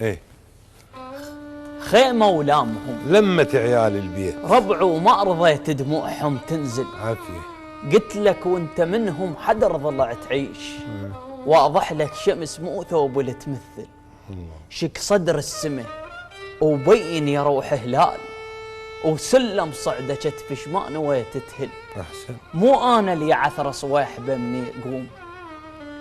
ايه خيمة ولامهم لمت عيال البيت ربع وما رضيت دموعهم تنزل. عافية. قلت لك وانت منهم حدر ضلع تعيش، واضح لك شمس مو ثوب اللي تمثل. شك صدر السماء وبين يا روح هلال، وسلم صعده كتفش ما نويت تهل. احسن. مو انا اللي عثر صويحبه مني قوم،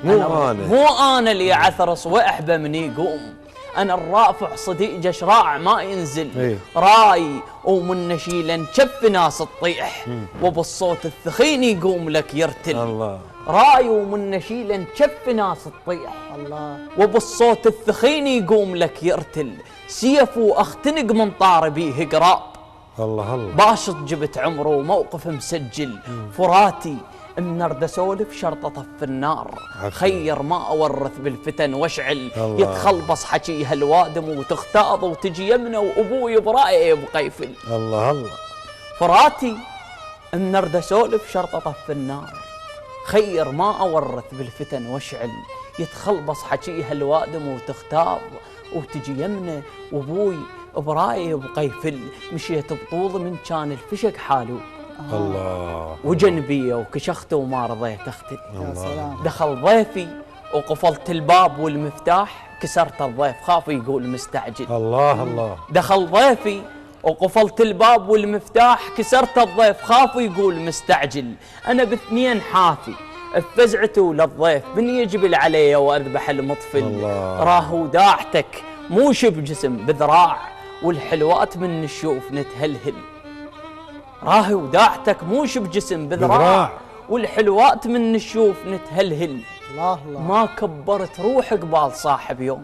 مو انا اللي عثر صويحبه مني قوم. انا الرافع صديق شراع ما ينزل. ايه؟ راي ومن نشيلا شف ناس تطيح، وبالصوت الثخين يقوم لك يرتل. الله. راي ومن نشيلا شف ناس تطيح، الله. وبالصوت الثخين يقوم لك يرتل. سيف واختنق من طار بيه قراب، الله الله. باشط جبت عمره وموقف مسجل. فراتي النرد اسولف شرطه طف النار، خير ما اورث بالفتن واشعل. يتخلبص حكيها الوادم وتختاض وتجي يمنه وابوي برايه يبقى يفل. الله الله. فراتي النرد اسولف شرطه طف النار، خير ما اورث بالفتن واشعل. يتخلبص حكيها الوادم وتختاض وتجي يمنه وابوي برايه يبقى يفل. مشيت بطول من كان الفشق حالو، الله. وجنبيه وكشخته وما رضيت اختل. يا سلام. دخل ضيفي وقفلت الباب والمفتاح، كسرت الضيف خاف يقول مستعجل. الله الله. دخل ضيفي وقفلت الباب والمفتاح، كسرت الضيف خاف يقول مستعجل. انا باثنين حافي افزعته للضيف من يجبل علي واذبح المطفل. الله. راهو داعتك مو شب جسم بذراع، والحلوات من نشوف نتهلهل. راهي وداعتك مو شب جسم بذراع، والحلوات من نشوف نتهلهل. الله الله. ما كبرت روح قبال صاحب يوم،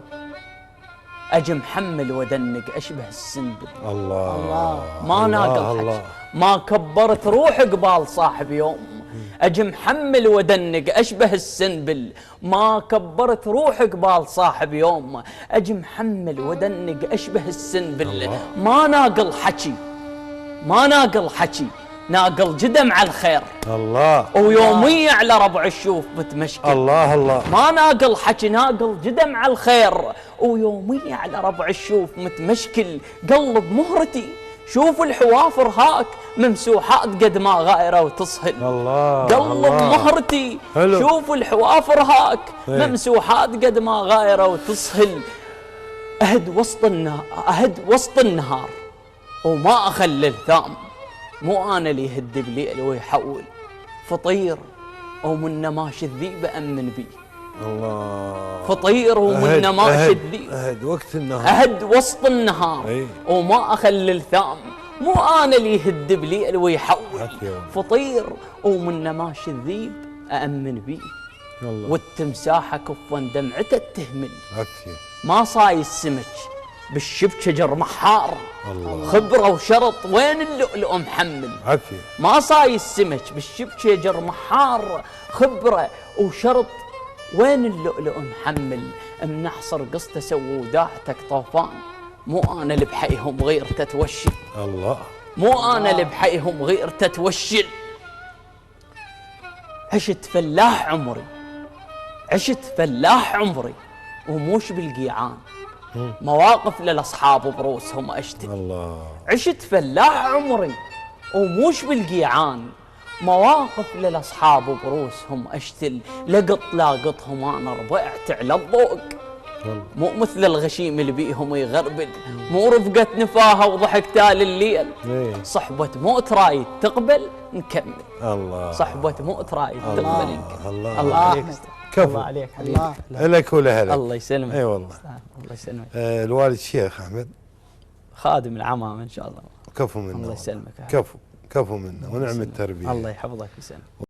اجي محمل ودنق اشبه السنبل. الله الله. ما ناقل حكي. ما كبرت روح قبال صاحب يوم، اجي محمل ودنق اشبه السنبل. ما كبرت روح قبال صاحب يوم، اجي محمل ودنق اشبه السنبل. ما ناقل حكي، ما ناقل حكي، ناقل جدم على الخير. الله. ويومية على ربع الشوف بتمشكل. الله الله. ما ناقل حكي، ناقل جدم على الخير، ويومية على ربع الشوف متمشكل. قلب مهرتي شوف الحوافر هاك ممسوحات قد ما غايره وتصهل. الله. قلب مهرتي شوف الحوافر هاك ممسوحات قد ما غايره وتصهل. اهد وسط النهار وما اخلل ثام، مو انا اللي يهد بليل ويحول. فطير ومن ماشي الذيب امن بي. الله. فطير ومن ماشي الذيب. اهد وقت النهار. اهد وسط النهار. ايه؟ وما اخلل ثام، مو انا اللي يهد بليل ويحول. فطير ومن ماشي الذيب أأمن بي. الله. والتمساحة كفا دمعته تهمل. عافية. ما صاي السمك بالشبك شجر محار. الله. خبرة وشرط وين اللؤلؤ محمل. عافية. ما صاي السمك بالشبك شجر محار. خبرة وشرط وين اللؤلؤ محمل. منحصر قصته سووا وداعتك طوفان، مو انا اللي بحيهم غير تتوشل. الله. مو انا اللي بحيهم غير تتوشل. عشت فلاح عمري، عشت فلاح عمري وموش بالقيعان. مواقف للاصحاب بروسهم اشتل. الله. عشت فلاح عمري وموش بالقيعان. مواقف للاصحاب بروسهم اشتل. لقط لاقطهم انا ربعت على الضوق، مو مثل الغشيم اللي بيهم يغربل. مو رفقة نفاهة وضحك تال الليل. صحبة موت رايد تقبل نكمل. الله. صحبة موت رايد تقبل نكمل. الله عليك. كفو. الله عليك حبيبي. لك ولهلك. الله يسلمك. اي والله. الله يسلمك. الوالد الشيخ احمد خادم العمام ان شاء الله. كفو منه. الله يسلمك. كفو كفو منه ونعم التربية. الله يحفظك ويسلمك.